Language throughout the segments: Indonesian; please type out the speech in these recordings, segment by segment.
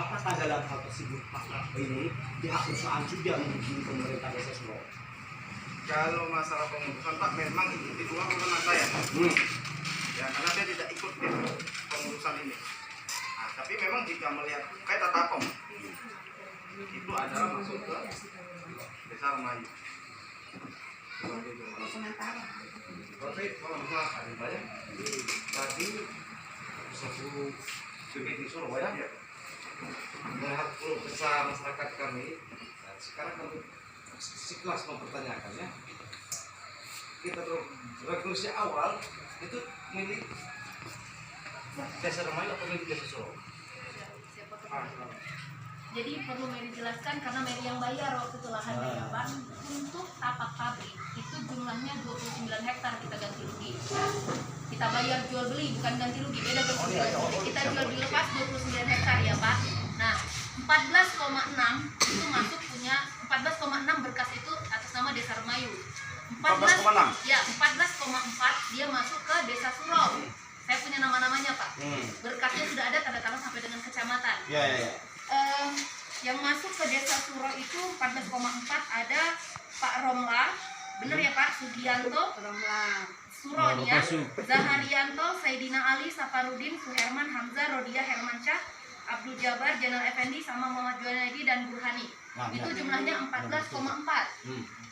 apa tanggapan hal tersebut Pak ini pihak perusahaan sudah menghubungi pemerintah desa Suro? Kalau masalah pengurusan Pak, memang itu dua urusan saya. Ya, karena saya tidak ikut di pengurusan ini. Nah, tapi memang jika melihat kayak Tatapom, itu adalah masuk ke desa Remayu. Tapi kalau ada banyak tadi satu BPD Surabaya ya melihat keluh kesah masyarakat kami. Nah, sekarang kami sekelas mempertanyakannya. Kita tuh regulasi awal itu milik desa Remayu atau milik desa Suro? Jadi perlu Mary jelaskan karena Mary yang bayar waktu itu lahannya ya Pak. Untuk tapak pabrik itu jumlahnya 29 hektar kita ganti rugi. Kita bayar jual beli bukan ganti rugi, beda ganti rugi. Kita jual beli lepas 29 hektar ya Pak. Nah 14,6 itu masuk punya 14,6 berkas itu atas nama Desa Remayu. 14,6? Ya 14,4 dia masuk ke Desa Suro. Saya punya nama-namanya Pak. Berkasnya sudah ada tanda tangan sampai dengan kecamatan. Ya. Yang masuk ke Desa Suro itu 14,4 ada Pak Romla, benar ya Pak, Sugianto, Suronia, Zaharianto, Saidina Ali, Safarudin, Suherman, Hamzah, Rodia, Hermansyah, Abdul Jabar, Jenal Effendi, sama Muhammad Junaidi dan Burhani. Itu jumlahnya 14,4.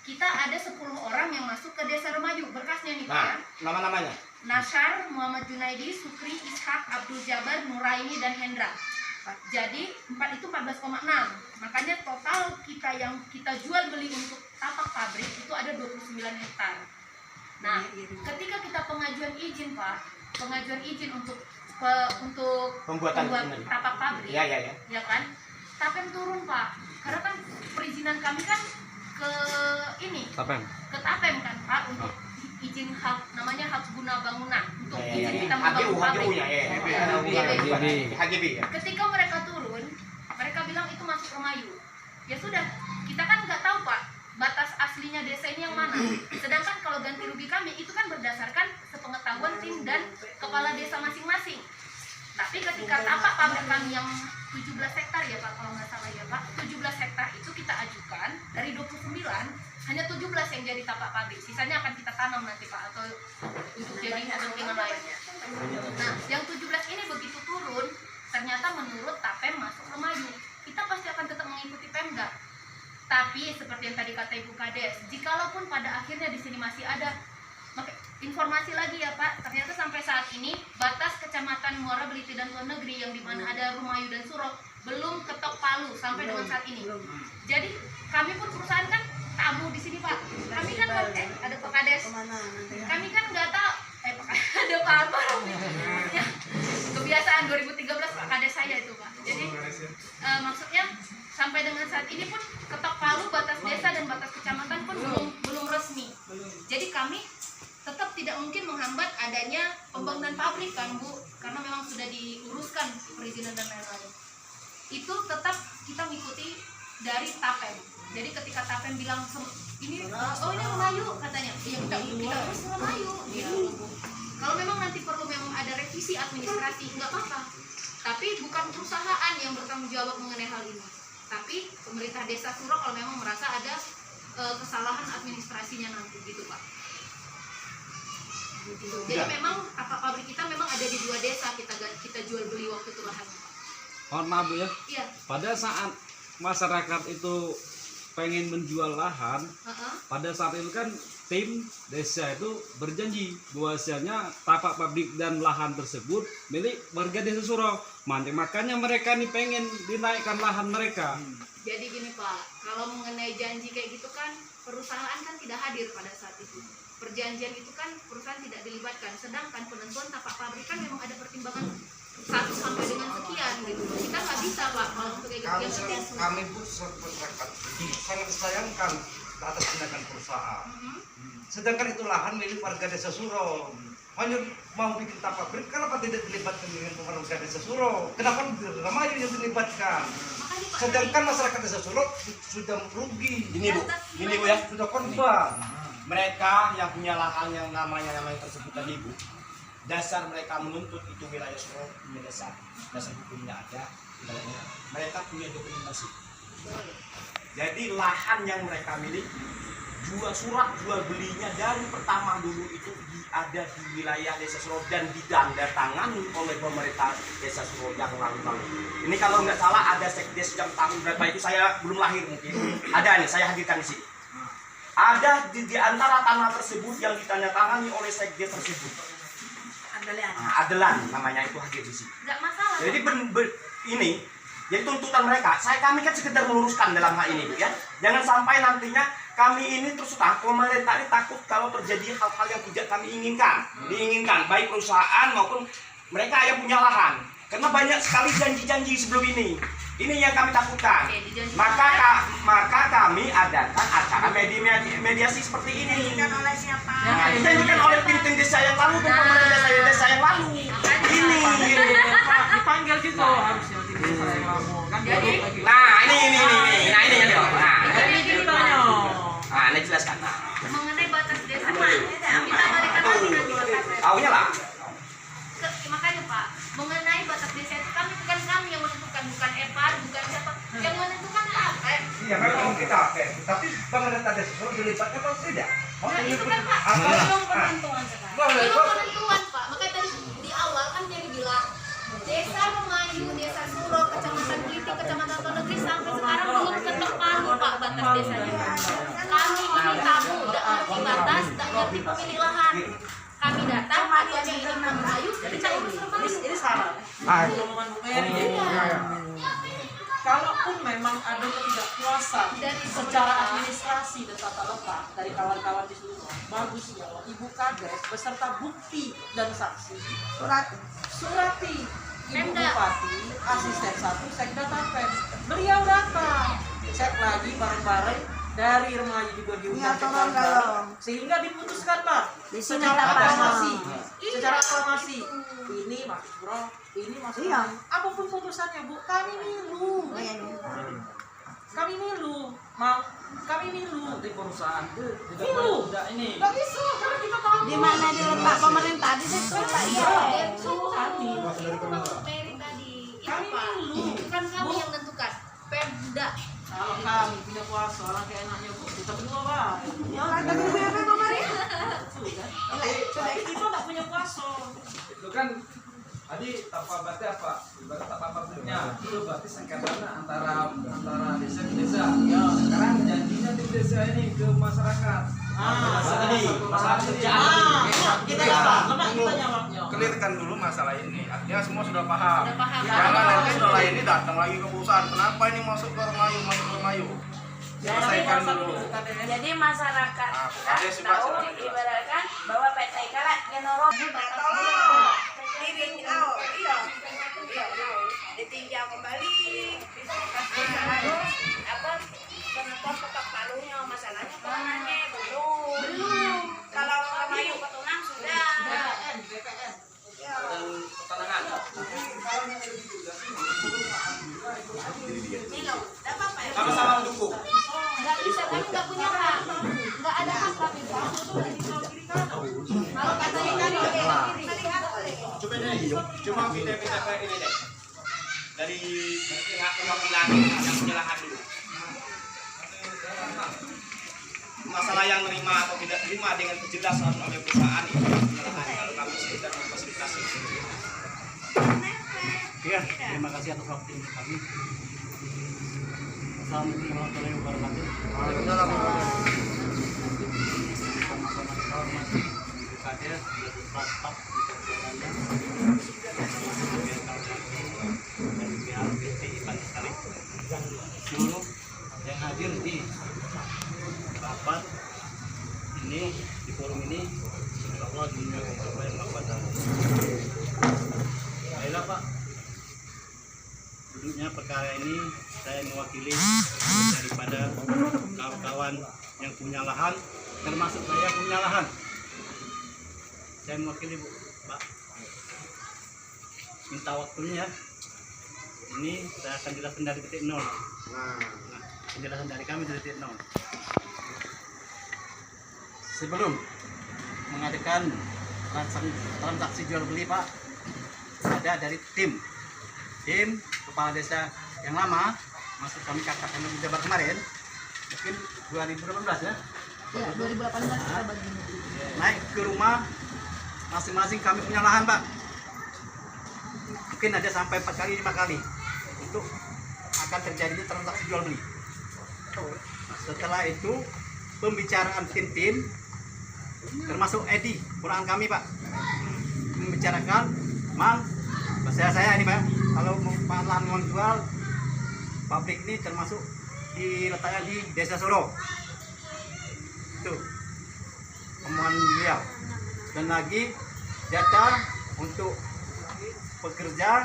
Kita ada 10 orang yang masuk ke Desa Remayu, berkasnya nih Pak. Nama-namanya? Nashar, Muhammad Junaidi, Sukri, Ishak, Abdul Jabar, Nuraini, dan Hendra. Jadi 4 itu 14,6. Makanya total kita yang kita jual beli untuk tapak pabrik itu ada 29 hektar. Nah, ketika kita pengajuan izin Pak, pengajuan izin untuk Pembuatan tapak pabrik, ya kan? Tapem turun Pak, karena kan perizinan kami kan ke Tapem kan Pak untuk izin hak, namanya hak guna bangunan untuk izin kita membangun pabrik. HGB. Ketika mereka turun, mereka bilang itu masuk Remayu. Ya sudah, kita kan nggak tahu Pak batas aslinya desa ini yang mana. Sedangkan kalau ganti rugi kami itu kan berdasarkan sepengetahuan tim dan kepala desa masing-masing. Tapi ketika tapak pabrik kami yang 17 hektar ya Pak, kalau nggak salah ya Pak, 17 hektar itu kita ajukan dari 29, hanya 17 yang jadi tapak pabrik. Sisanya akan kita tanam nanti Pak, atau untuk jadi kepentingan lainnya. Nah, yang 17 ini begitu turun, ternyata menurut Tapem masuk Remayu. Kita pasti akan tetap mengikuti Pemda. Tapi seperti yang tadi kata Ibu Kades, jikalaupun pada akhirnya di sini masih ada informasi lagi ya Pak, ternyata sampai saat ini batas kecamatan Muara Beliti dan Tuan Negeri yang dimana ada Remayu dan Suro belum ketok palu sampai dengan saat ini. Jadi kami pun perusahaan kan tamu di sini Pak. Kami kan ada Pak Kades. Kami kan nggak tahu ada Pak Arbar. Ya, kebiasaan 2013 Pak Kades saya itu Pak. Jadi maksudnya sampai dengan saat ini pun ketok palu batas desa dan batas kecamatan pun belum resmi. Jadi kami tetap tidak mungkin menghambat adanya pembangunan pabrik kan Bu, karena memang sudah diuruskan perizinan dan lain-lain. Itu tetap kita mengikuti dari Tapem. Jadi ketika Tapem bilang ini ini Remayu katanya, ya kita urus Remayu gitu. Kalau memang nanti perlu memang ada revisi administrasi nggak apa-apa. Tapi bukan perusahaan yang bertanggung jawab mengenai hal ini. Tapi pemerintah desa Suro kalau memang merasa ada kesalahan administrasinya nanti gitu Pak. Jadi memang tapak pabrik kita memang ada di 2 desa kita jual beli waktu itu lahannya. Mohon maaf Bu ya. Iya. Pada saat masyarakat itu pengen menjual lahan, pada saat itu kan tim desa itu berjanji bahwasanya tapak pabrik dan lahan tersebut milik warga desa Suro. Makanya mereka nih pengen dinaikkan lahan mereka. Jadi gini Pak, kalau mengenai janji kayak gitu kan perusahaan kan tidak hadir pada saat itu. Perjanjian itu kan perusahaan tidak dilibatkan, sedangkan penentuan tapak pabrik kan memang ada pertimbangan 1 sampai dengan sekian gitu. Kita nggak bisa Pak kalau untuk kayak gitu. Kami pun masyarakat sangat disayangkan atas tindakan perusahaan. Sedangkan itu lahan milik warga desa Suro. Hanya mau bikin tapak pabrik, kenapa tidak dilibatkan dengan warga desa Suro? Kenapa Remayu yang dilibatkan? Sedangkan masyarakat desa Suro sudah merugi. Ini Bu ya, Sudah korban. mereka yang punya lahan yang namanya tersebut tadi Bu, dasar mereka menuntut itu wilayah Suro punya dasar hukumnya ada, Mereka punya dokumentasi. Jadi lahan yang mereka miliki, surat jual belinya dari pertama dulu itu ada di wilayah Desa Suro dan ditandatangani oleh pemerintah Desa Suro yang lalu-lalu. Ini kalau nggak salah ada sekdes jam tahun berapa itu saya belum lahir mungkin. Ada nih, saya hadirkan di sini. Ada di antara tanah tersebut yang ditandatangani oleh sekdes tersebut. Adelan namanya itu hadir di sini. Nggak masalah. Jadi ini jadi tuntutan mereka. Kami kan sekedar meluruskan dalam hal ini, ya. Jangan sampai nantinya kami ini terus pemerintah ini takut kalau terjadi hal-hal yang tidak kami diinginkan, baik perusahaan maupun mereka yang punya lahan. Karena banyak sekali janji-janji sebelum ini. Ini yang kami takutkan. Maka kami adakan acara mediasi seperti ini. Oleh siapa? Nah, dijanjikan oleh tim desa yang lalu dan pemerintah desa yang lalu. Ini. Dipanggil gitu harusnya tim desa yang lama kan. Nah, ini yang dia. Jadi ceritanya. Nah, ini jelaskan. Mengenai batas desa, kita balikan lagi nanti batasnya. Taunya lah. Makanya Pak, mengenai batas desa itu bukan kami yang menentukan, bukan EPAR, bukan siapa yang menentukan Pak. Iya, memang kita tapi pemerintah Desa Suro dilibatkan atau tidak? Nah itu kan Pak, belum penentuan sekarang. Belum penentuan Pak, makanya tadi di awal kan dia bilang Desa Romayu, Desa Suro, Kecamatan Keliti, Kecamatan Tonegri sampai sekarang belum ketok palu Pak batas desanya. Kami ini tamu, tidak ngerti batas, tidak ngerti pemilik lahan. Kami datang, katanya ini Romayu, kita urus Romayu. Ini salah. Omongan Bu Mary. Kalaupun memang ada ketidakpuasan Dari secara administrasi dan tata letak dari kawan-kawan di seluruh, bagus ya Ibu Kades beserta bukti dan saksi surati Ibu Pemda. Bupati, asisten 1, Sekda Tapen. Beliau datang, cek lagi bareng-bareng dari Remaja juga diundang cek bareng-bareng sehingga diputuskanlah secara aklamasi, secara aklamasi. Ini Mas Bro, ini Mas Bro. Apapun putusannya Bu, kami milu. Kami milu, kami milu Nanti perusahaan itu milu. tidak ini. Nggak bisa, karena kita tahu. Di mana diletak pemerintah di situ Pak? Iya. Itu maksud Mary tadi. Itu Kami Pak, dulu. bukan kami yang menentukan. Pemda. Kalau kami punya kuasa, orang kayak enaknya Bu, kita berdua Pak. Ya orang tapi apa pemerintah? Tapi kita nggak punya kuasa. Itu kan tadi tanpa berarti apa? Ibarat tanpa pabriknya itu berarti sengketanya antara desa ke desa. Ya. Sekarang janjinya di desa ini ke masyarakat. Masalah kerjaan. Kita jawab, kita jawabnya. Clearkan dulu masalah ini. Artinya semua sudah paham. Sudah paham. Jangan nanti setelah ini datang lagi ke perusahaan. Kenapa ini masuk ke Remayu? Selesaikan dulu. Jadi masyarakat Nah, kita ada sih, Pak, tahu silakan. ibaratkan bahwa PT Kala ngenorong ditinjau kembali apa penentuan ketok palunya masalahnya penangannya belum kalau Remayu Petunang sudah BPN. ya. Ini loh, tidak apa-apa ya. Sama-sama mendukung. Nggak bisa, kami nggak punya hak. Nggak ada hak kami Pak. Kalau katanya kami Cuma kita kayak ini deh. Dari pihak perwakilan yang punya lahan dulu. Masalah yang nerima atau tidak terima dengan kejelasan oleh perusahaan itu punya lahan kalau kami sudah memfasilitasi. Ya, terima kasih atas waktu kami. Assalamualaikum warahmatullahi wabarakatuh. Sama-sama kita hormati Kades, staf dan pihak PT Ipan Lestari, seluruh yang hadir di rapat ini, di forum ini, insya Allah dimuliakan Allah yang Maha Kuasa. Baiklah Pak, duduknya perkara ini saya mewakili daripada kawan-kawan yang punya lahan, termasuk saya punya lahan. Saya mewakili Bu, Pak. Minta waktunya ya. Ini saya akan jelaskan dari titik nol. Nah, penjelasan dari kami dari titik nol. Sebelum mengadakan transaksi jual beli Pak, ada dari tim tim kepala desa yang lama masuk kami kakak kami di Jabar kemarin mungkin 2018 ya. Ya, 2018 kita bagi. Naik ke rumah masing-masing kami punya lahan Pak. Mungkin ada sampai 4 kali 5 kali untuk akan terjadinya transaksi jual beli. Setelah itu pembicaraan tim-tim termasuk Edi perusahaan kami Pak membicarakan Mang saya ini Pak kalau mau lahan mau jual pabrik ini termasuk diletakkan di Desa Suro itu omongan beliau dan lagi data untuk pekerja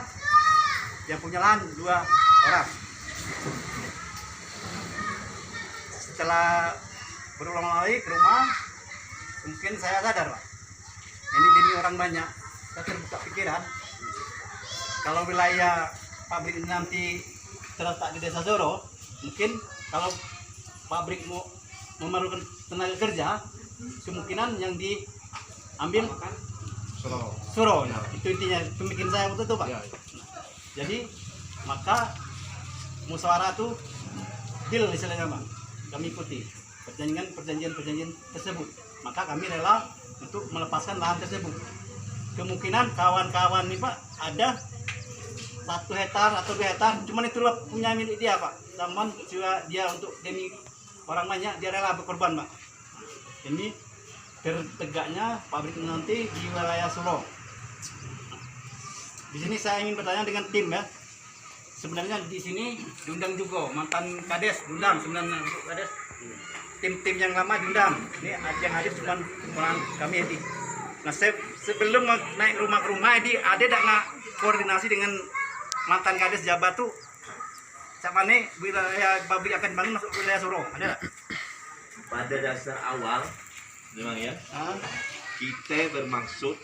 yang punya lahan 2 orang. Setelah berulang kali ke rumah, mungkin saya sadar Pak, ini demi orang banyak, saya terbuka pikiran. Kalau wilayah pabrik ini nanti terletak di Desa Suro, mungkin kalau pabrik mau memerlukan tenaga kerja, kemungkinan yang diambil Suro. Nah, itu intinya pemikiran saya waktu itu Pak. Jadi maka musyawarah itu deal istilahnya Pak. Kami ikuti perjanjian tersebut. Maka kami rela untuk melepaskan lahan tersebut. Kemungkinan kawan-kawan ini Pak ada 1 hektar atau 2 hektar, cuman itulah punya milik dia Pak. Namun juga dia untuk demi orang banyak dia rela berkorban Pak. Demi tertegaknya pabrik nanti di wilayah Suro. Di sini saya ingin bertanya dengan tim ya. Sebenarnya di sini diundang juga mantan Kades, diundang sebenarnya Kades. Tim-tim yang lama diundang. Ini yang hadir cuma orang kami Edi. Nah, sebelum naik rumah ke rumah Edi, ada nggak koordinasi dengan mantan Kades Jabar tuh? Siapa nih wilayah pabrik akan bangun masuk wilayah Suro? Ada nggak? Pada dasar awal memang ya kita bermaksud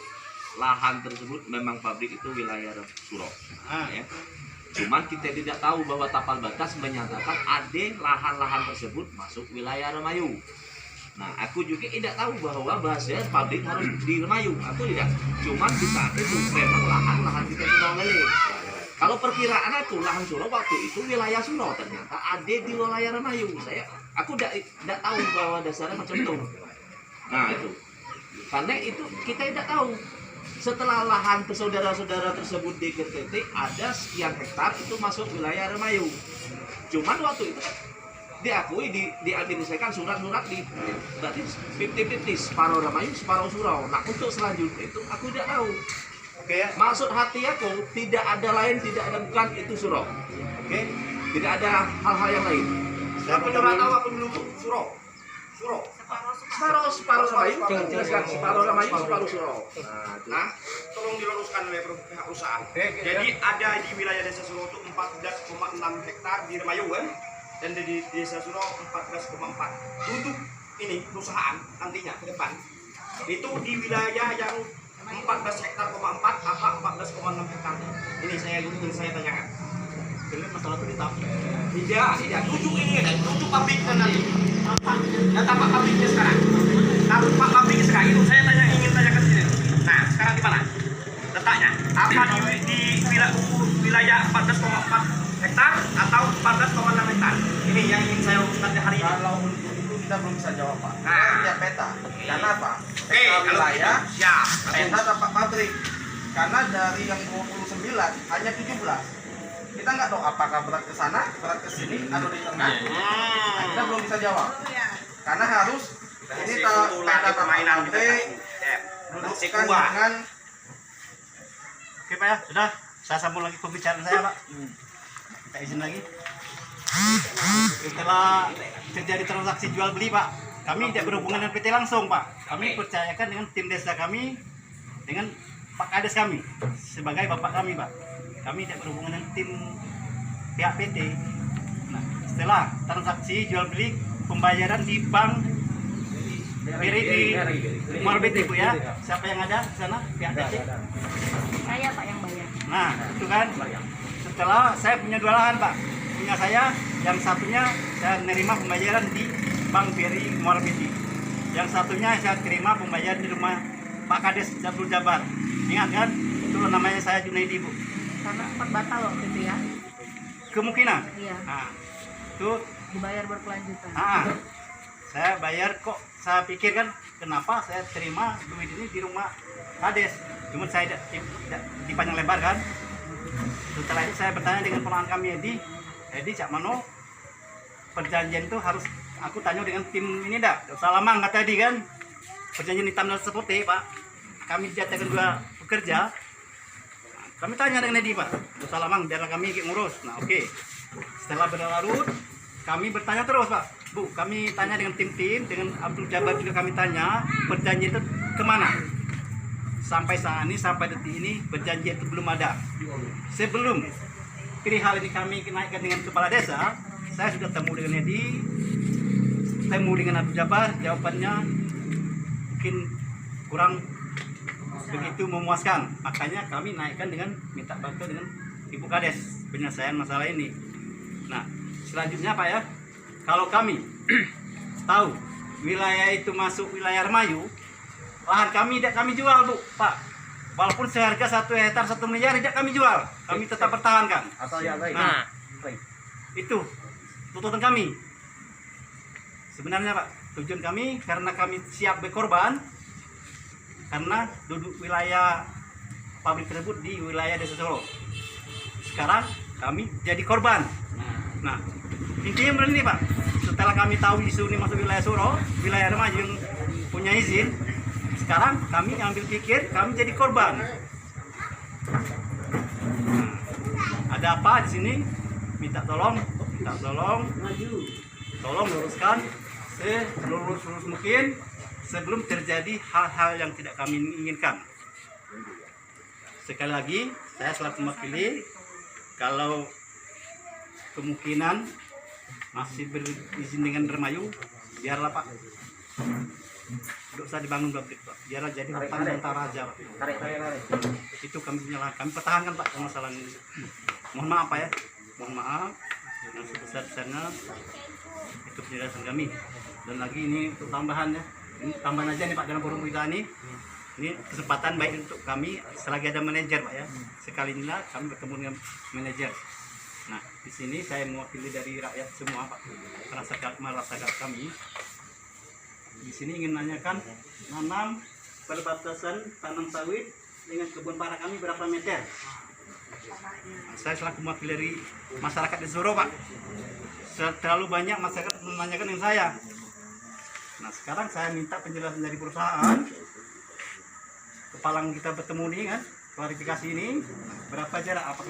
lahan tersebut memang pabrik itu wilayah Suro ya. Cuman kita tidak tahu bahwa tapal batas menyatakan ada lahan-lahan tersebut masuk wilayah Remayu. Nah, aku juga tidak tahu bahwa bahasa pabrik harus di Remayu. Aku tidak. Cuman di saat itu memang lahan-lahan kita sudah milik. Kalau perkiraan aku lahan Suro waktu itu wilayah Suro, ternyata ada di wilayah Remayu. Aku tidak tahu bahwa dasarnya macam itu. Nah itu, karena itu kita tidak tahu. Setelah lahan ke saudara-saudara tersebut diketik ada sekian hektar itu masuk wilayah Remayu. Cuman waktu itu kan diakui diadministrasikan surat-surat di berarti 50-50 separuh Remayu separuh Suro. Nah untuk selanjutnya itu aku tidak tahu. Oke ya. Maksud hati aku tidak ada lain, tidak ada bukan itu Suro. Oke, tidak ada hal-hal yang lain. Saya benar tahu apa dulu Suro. Separuh Remayu, jelaskan separuh Remayu, separuh Suro. Nah, tolong diluruskan oleh pihak perusahaan. Jadi ada di wilayah Desa Suro itu 14,6 hektar di Remayu kan, dan di Desa Suro 14,4. Untuk ini perusahaan nantinya ke depan itu di wilayah yang 14 hektar, 4 apa 14,6 hektar. Ini saya tanyakan. Jadi masalah itu ditambah. Tidak. Tujuh ini kan, tujuh pabriknya nanti. Dan tampak pabriknya sekarang. Tampak pabriknya sekarang itu saya ingin tanyakan sini. Nah, sekarang di mana letaknya? Apa di wilayah 14,4 hektar atau 14,6 hektar? Ini yang ingin saya uruskan hari ini. Kalau untuk itu kita belum bisa jawab Pak. Nah. Lihat peta. Karena apa? Oke, Peta kalau wilayah, gitu, ya. peta tampak pabrik. Karena dari yang 29 hanya 17. Kita nggak tahu apakah berat ke sana, berat ke sini, atau di tengah. Nah, kita belum bisa jawab. Karena harus ini peta permainan pabrik dudukkan dengan. Oke Pak ya, sudah. Saya sambung lagi pembicaraan saya Pak. Minta izin lagi. Setelah terjadi transaksi jual beli Pak, kami tidak berhubungan dengan PT langsung Pak. Kami percayakan dengan tim desa kami, dengan Pak Kades kami sebagai bapak kami Pak. Kami tidak berhubungan dengan tim pihak PT. Nah, setelah transaksi jual beli pembayaran di bank BRI di Morbiti Bu ya. Siapa yang ada di sana pihak PT? Saya Pak yang bayar. Nah, itu kan. Setelah saya punya 2 lahan Pak. Punya saya, yang satunya saya menerima pembayaran di Bank BRI Morbiti. Yang satunya saya terima pembayaran di rumah Pak Kades Abdul Jabar. Ingat kan? Itu namanya saya Junaidi Bu. karena 4 batal waktu itu ya. Kemungkinan. Iya. Nah, itu Dibayar berkelanjutan. saya bayar kok. Saya pikir kan kenapa saya terima duit ini di rumah Kades. Cuma saya tidak dipanjang lebar kan. Setelah itu saya bertanya dengan ponakan kami Edi cak mano perjanjian itu harus aku tanya dengan tim ini dak. Salamang kata Edi kan. Perjanjian hitam dan putih Pak. Kami dijatakan juga pekerja. Kami tanya dengan Edi Pak. Salamang biarlah kami ngurus. Nah oke. Setelah berlarut kami bertanya terus Pak. Bu, kami tanya dengan tim-tim, dengan Abdul Jabar juga kami tanya perjanjian itu kemana? Sampai saat ini, sampai detik ini perjanjian itu belum ada. Sebelum perihal ini kami naikkan dengan kepala desa, saya sudah temu dengan Edi, temu dengan Abdul Jabar, jawabannya mungkin kurang begitu memuaskan. Makanya kami naikkan dengan minta bantu dengan Ibu Kades penyelesaian masalah ini. Nah, selanjutnya Pak ya, kalau kami tahu wilayah itu masuk wilayah Remayu, lahan kami tidak kami jual Bu, Pak. Walaupun seharga 1 hektar 1 miliar tidak kami jual, kami tetap pertahankan. Nah, itu tuntutan kami. Sebenarnya Pak, tujuan kami karena kami siap berkorban karena duduk wilayah pabrik tersebut di wilayah Desa Suro. Sekarang kami jadi korban. Nah, intinya benar ini Pak. Setelah kami tahu isu ini masuk wilayah Suro, wilayah Remayu yang punya izin, sekarang kami ambil pikir kami jadi korban. Nah, ada apa di sini? Minta tolong luruskan selurus mungkin sebelum terjadi hal-hal yang tidak kami inginkan. Sekali lagi, saya selaku mewakili, kalau kemungkinan masih berizin dengan Remayu, biarlah Pak. Tidak usah dibangun pabrik Pak. Biarlah jadi hutan antara aja Pak. Itu kami menyalahkan, kami pertahankan Pak masalah ini. Mohon maaf Pak ya, mohon maaf. Yang sebesar-besarnya itu penjelasan kami. Dan lagi ini untuk tambahan ya. Ini tambahan aja nih Pak dalam forum kita ini. Ini kesempatan baik untuk kami selagi ada manajer Pak ya. Sekali inilah kami bertemu dengan manajer. Nah, di sini saya mewakili dari rakyat semua Pak. Masyarakat kami. Di sini ingin nanyakan nanam perbatasan tanam sawit dengan kebun pala kami berapa meter? Nah, saya selaku mewakili dari masyarakat di Suro Pak. Terlalu banyak masyarakat menanyakan dengan saya. Nah, sekarang saya minta penjelasan dari perusahaan. Kepala kita bertemu nih kan, klarifikasi ini berapa jarak? Apakah